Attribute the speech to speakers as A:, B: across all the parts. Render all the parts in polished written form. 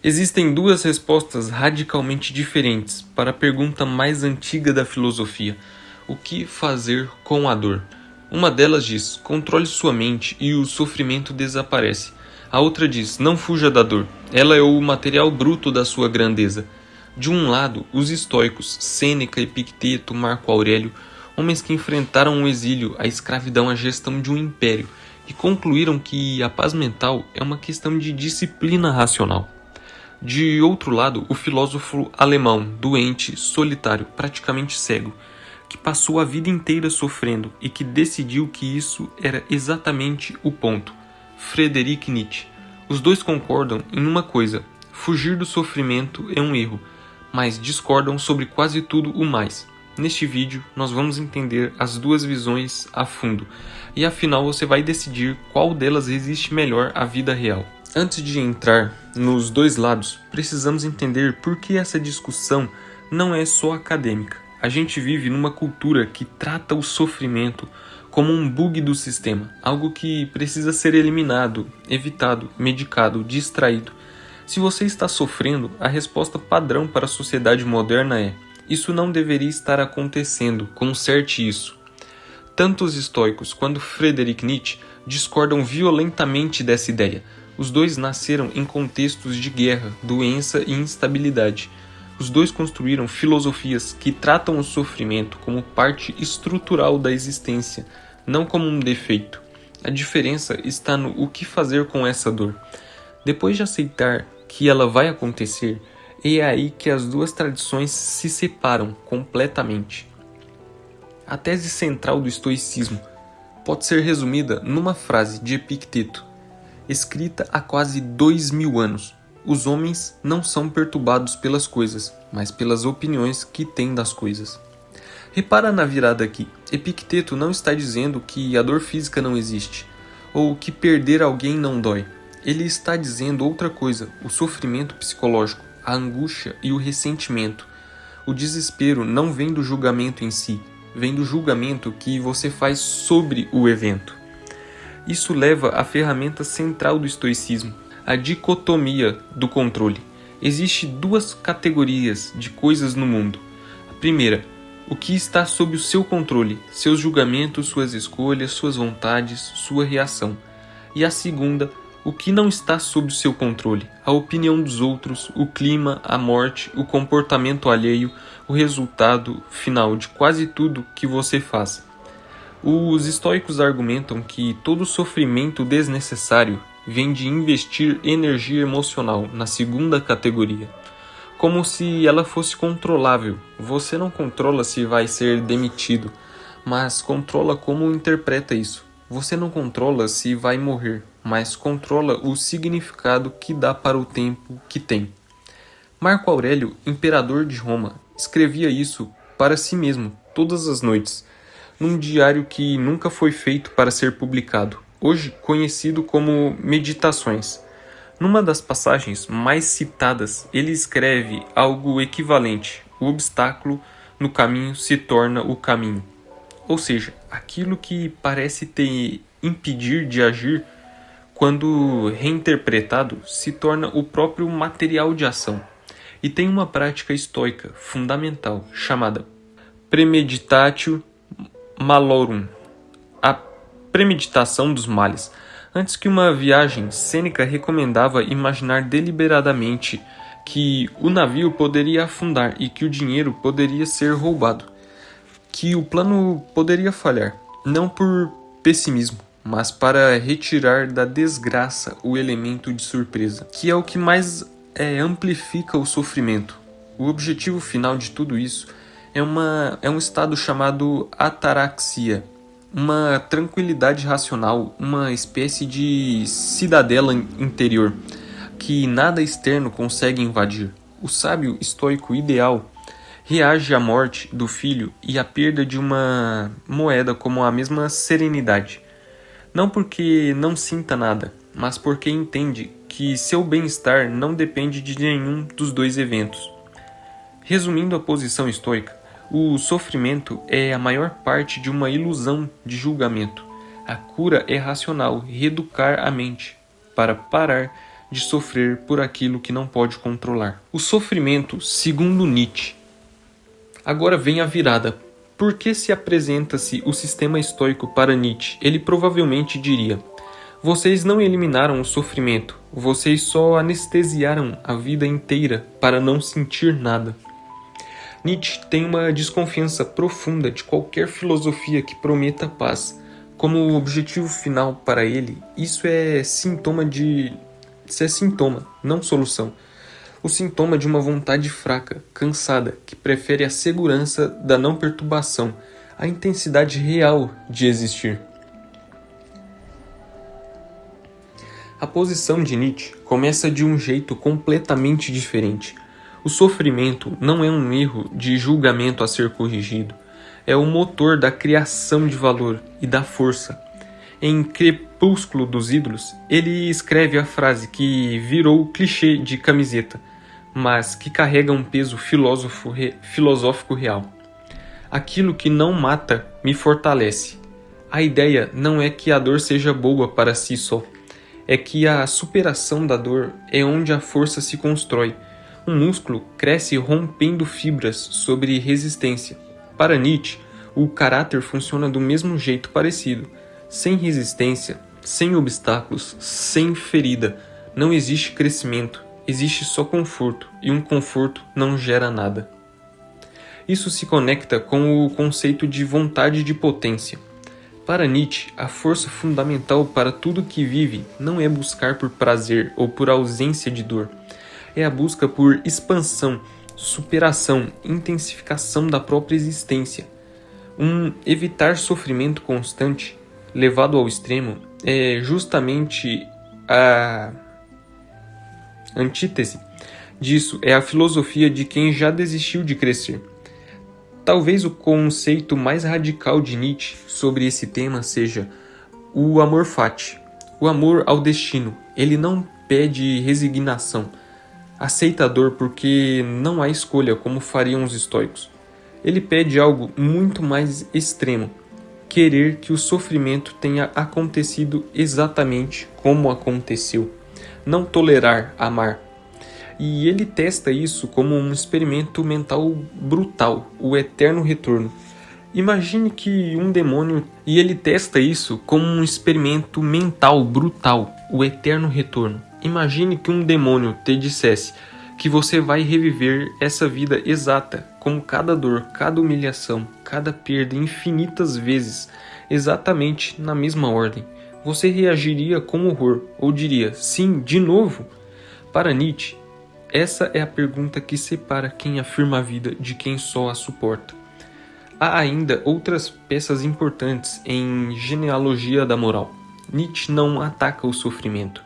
A: Existem duas respostas radicalmente diferentes para a pergunta mais antiga da filosofia: o que fazer com a dor? Uma delas diz: controle sua mente e o sofrimento desaparece. A outra diz: não fuja da dor, ela é o material bruto da sua grandeza. De um lado, os estoicos, Sêneca, Epicteto, Marco Aurélio, homens que enfrentaram o exílio, a escravidão, a gestão de um império, e concluíram que a paz mental é uma questão de disciplina racional. De outro lado, o filósofo alemão, doente, solitário, praticamente cego, que passou a vida inteira sofrendo e que decidiu que isso era exatamente o ponto, Friedrich Nietzsche. Os dois concordam em uma coisa: fugir do sofrimento é um erro, mas discordam sobre quase tudo o mais. Neste vídeo, nós vamos entender as duas visões a fundo, e afinal você vai decidir qual delas resiste melhor à vida real. Antes de entrar nos dois lados, precisamos entender por que essa discussão não é só acadêmica. A gente vive numa cultura que trata o sofrimento como um bug do sistema, algo que precisa ser eliminado, evitado, medicado, distraído. Se você está sofrendo, a resposta padrão para a sociedade moderna é: isso não deveria estar acontecendo, conserte isso. Tanto os estoicos quanto Friedrich Nietzsche discordam violentamente dessa ideia. Os dois nasceram em contextos de guerra, doença e instabilidade. Os dois construíram filosofias que tratam o sofrimento como parte estrutural da existência, não como um defeito. A diferença está no o que fazer com essa dor. Depois de aceitar que ela vai acontecer, é aí que as duas tradições se separam completamente. A tese central do estoicismo pode ser resumida numa frase de Epicteto, escrita há quase 2000 anos: os homens não são perturbados pelas coisas, mas pelas opiniões que têm das coisas. Repara na virada aqui. Epicteto não está dizendo que a dor física não existe, ou que perder alguém não dói. Ele está dizendo outra coisa: o sofrimento psicológico, a angústia e o ressentimento. O desespero não vem do julgamento em si, vem do julgamento que você faz sobre o evento. Isso leva à ferramenta central do estoicismo, a dicotomia do controle. Existem duas categorias de coisas no mundo. A primeira, o que está sob o seu controle, seus julgamentos, suas escolhas, suas vontades, sua reação. E a segunda, o que não está sob o seu controle, a opinião dos outros, o clima, a morte, o comportamento alheio, o resultado final de quase tudo que você faz. Os estoicos argumentam que todo sofrimento desnecessário vem de investir energia emocional na segunda categoria, como se ela fosse controlável. Você não controla se vai ser demitido, mas controla como interpreta isso. Você não controla se vai morrer, mas controla o significado que dá para o tempo que tem. Marco Aurélio, imperador de Roma, escrevia isso para si mesmo todas as noites, num diário que nunca foi feito para ser publicado, hoje conhecido como Meditações. Numa das passagens mais citadas, ele escreve algo equivalente: o obstáculo no caminho se torna o caminho. Ou seja, aquilo que parece te impedir de agir, quando reinterpretado, se torna o próprio material de ação. E tem uma prática estoica fundamental chamada premeditatio malorum, a premeditação dos males. Antes que uma viagem, Sêneca recomendava imaginar deliberadamente que o navio poderia afundar e que o dinheiro poderia ser roubado, que o plano poderia falhar, não por pessimismo, mas para retirar da desgraça o elemento de surpresa, que é o que mais amplifica o sofrimento. O objetivo final de tudo isso é um estado chamado ataraxia, uma tranquilidade racional, uma espécie de cidadela interior que nada externo consegue invadir. O sábio estoico ideal reage à morte do filho e à perda de uma moeda como a mesma serenidade. Não porque não sinta nada, mas porque entende que seu bem-estar não depende de nenhum dos dois eventos. Resumindo a posição estoica, o sofrimento é a maior parte de uma ilusão de julgamento. A cura é racional, reeducar a mente, para parar de sofrer por aquilo que não pode controlar. O sofrimento, segundo Nietzsche. Agora vem a virada. Por que se apresenta-se o sistema estoico para Nietzsche? Ele provavelmente diria: vocês não eliminaram o sofrimento, vocês só anestesiaram a vida inteira para não sentir nada. Nietzsche tem uma desconfiança profunda de qualquer filosofia que prometa paz. Como objetivo final para ele, isso é sintoma, não solução. O sintoma de uma vontade fraca, cansada, que prefere a segurança da não perturbação, a intensidade real de existir. A posição de Nietzsche começa de um jeito completamente diferente. O sofrimento não é um erro de julgamento a ser corrigido. É o motor da criação de valor e da força. Em Crepúsculo dos Ídolos, ele escreve a frase que virou clichê de camiseta, mas que carrega um peso filosófico real. Aquilo que não mata me fortalece. A ideia não é que a dor seja boa para si só. É que a superação da dor é onde a força se constrói. Um músculo cresce rompendo fibras sobre resistência. Para Nietzsche, o caráter funciona do mesmo jeito parecido. Sem resistência, sem obstáculos, sem ferida, não existe crescimento, existe só conforto, e um conforto não gera nada. Isso se conecta com o conceito de vontade de potência. Para Nietzsche, a força fundamental para tudo que vive não é buscar por prazer ou por ausência de dor. É a busca por expansão, superação, intensificação da própria existência. Evitar sofrimento constante, levado ao extremo, é justamente a antítese disso, é a filosofia de quem já desistiu de crescer. Talvez o conceito mais radical de Nietzsche sobre esse tema seja o amor fati, o amor ao destino. Ele não pede resignação, aceita a dor porque não há escolha, como fariam os estoicos. Ele pede algo muito mais extremo, querer que o sofrimento tenha acontecido exatamente como aconteceu, não tolerar amar. E ele testa isso como um experimento mental brutal, o eterno retorno. Imagine que um demônio... E ele testa isso como um experimento mental brutal, o eterno retorno. Imagine que um demônio te dissesse que você vai reviver essa vida exata, como cada dor, cada humilhação, cada perda, infinitas vezes, exatamente na mesma ordem. Você reagiria com horror, ou diria, sim, de novo? Para Nietzsche, essa é a pergunta que separa quem afirma a vida de quem só a suporta. Há ainda outras peças importantes em Genealogia da Moral. Nietzsche não ataca o sofrimento,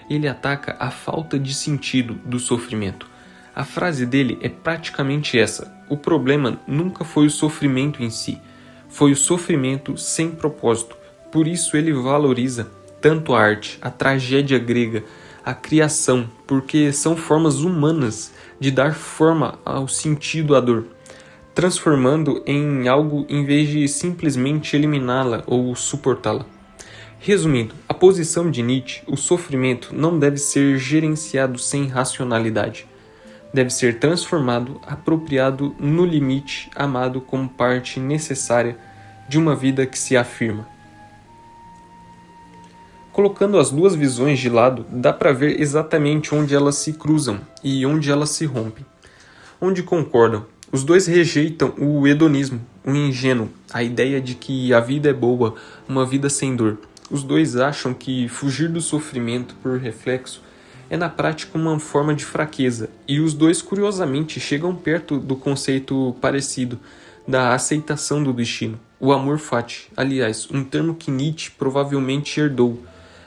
A: ele ataca a falta de sentido do sofrimento. A frase dele é praticamente essa: o problema nunca foi o sofrimento em si, foi o sofrimento sem propósito. Por isso ele valoriza tanto a arte, a tragédia grega, a criação, porque são formas humanas de dar forma ao sentido à dor, transformando em algo em vez de simplesmente eliminá-la ou suportá-la. Resumindo, a posição de Nietzsche, o sofrimento não deve ser gerenciado sem racionalidade. Deve ser transformado, apropriado no limite, amado como parte necessária de uma vida que se afirma. Colocando as duas visões de lado, dá para ver exatamente onde elas se cruzam e onde elas se rompem. Onde concordam, os dois rejeitam o hedonismo, o ingênuo, a ideia de que a vida é boa, uma vida sem dor. Os dois acham que fugir do sofrimento por reflexo é na prática uma forma de fraqueza, e os dois curiosamente chegam perto do conceito parecido da aceitação do destino, o amor fati, aliás, um termo que Nietzsche provavelmente herdou,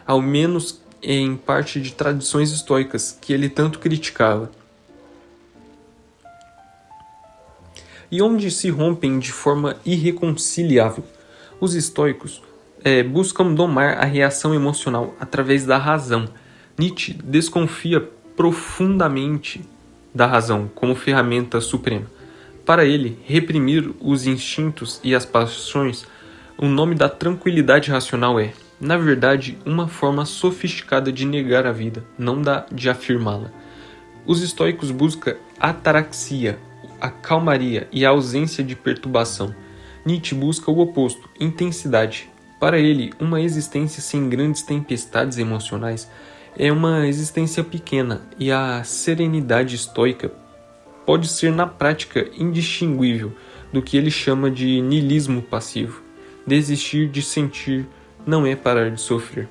A: ao menos em parte de tradições estoicas que ele tanto criticava. E onde se rompem de forma irreconciliável. Os estoicos buscam domar a reação emocional através da razão. Nietzsche desconfia profundamente da razão como ferramenta suprema. Para ele, reprimir os instintos e as paixões, o nome da tranquilidade racional é na verdade, uma forma sofisticada de negar a vida, não de afirmá-la. Os estoicos buscam ataraxia, a calmaria e a ausência de perturbação. Nietzsche busca o oposto, intensidade. Para ele, uma existência sem grandes tempestades emocionais é uma existência pequena, e a serenidade estoica pode ser na prática indistinguível do que ele chama de niilismo passivo. Desistir de sentir não é parar de sofrer.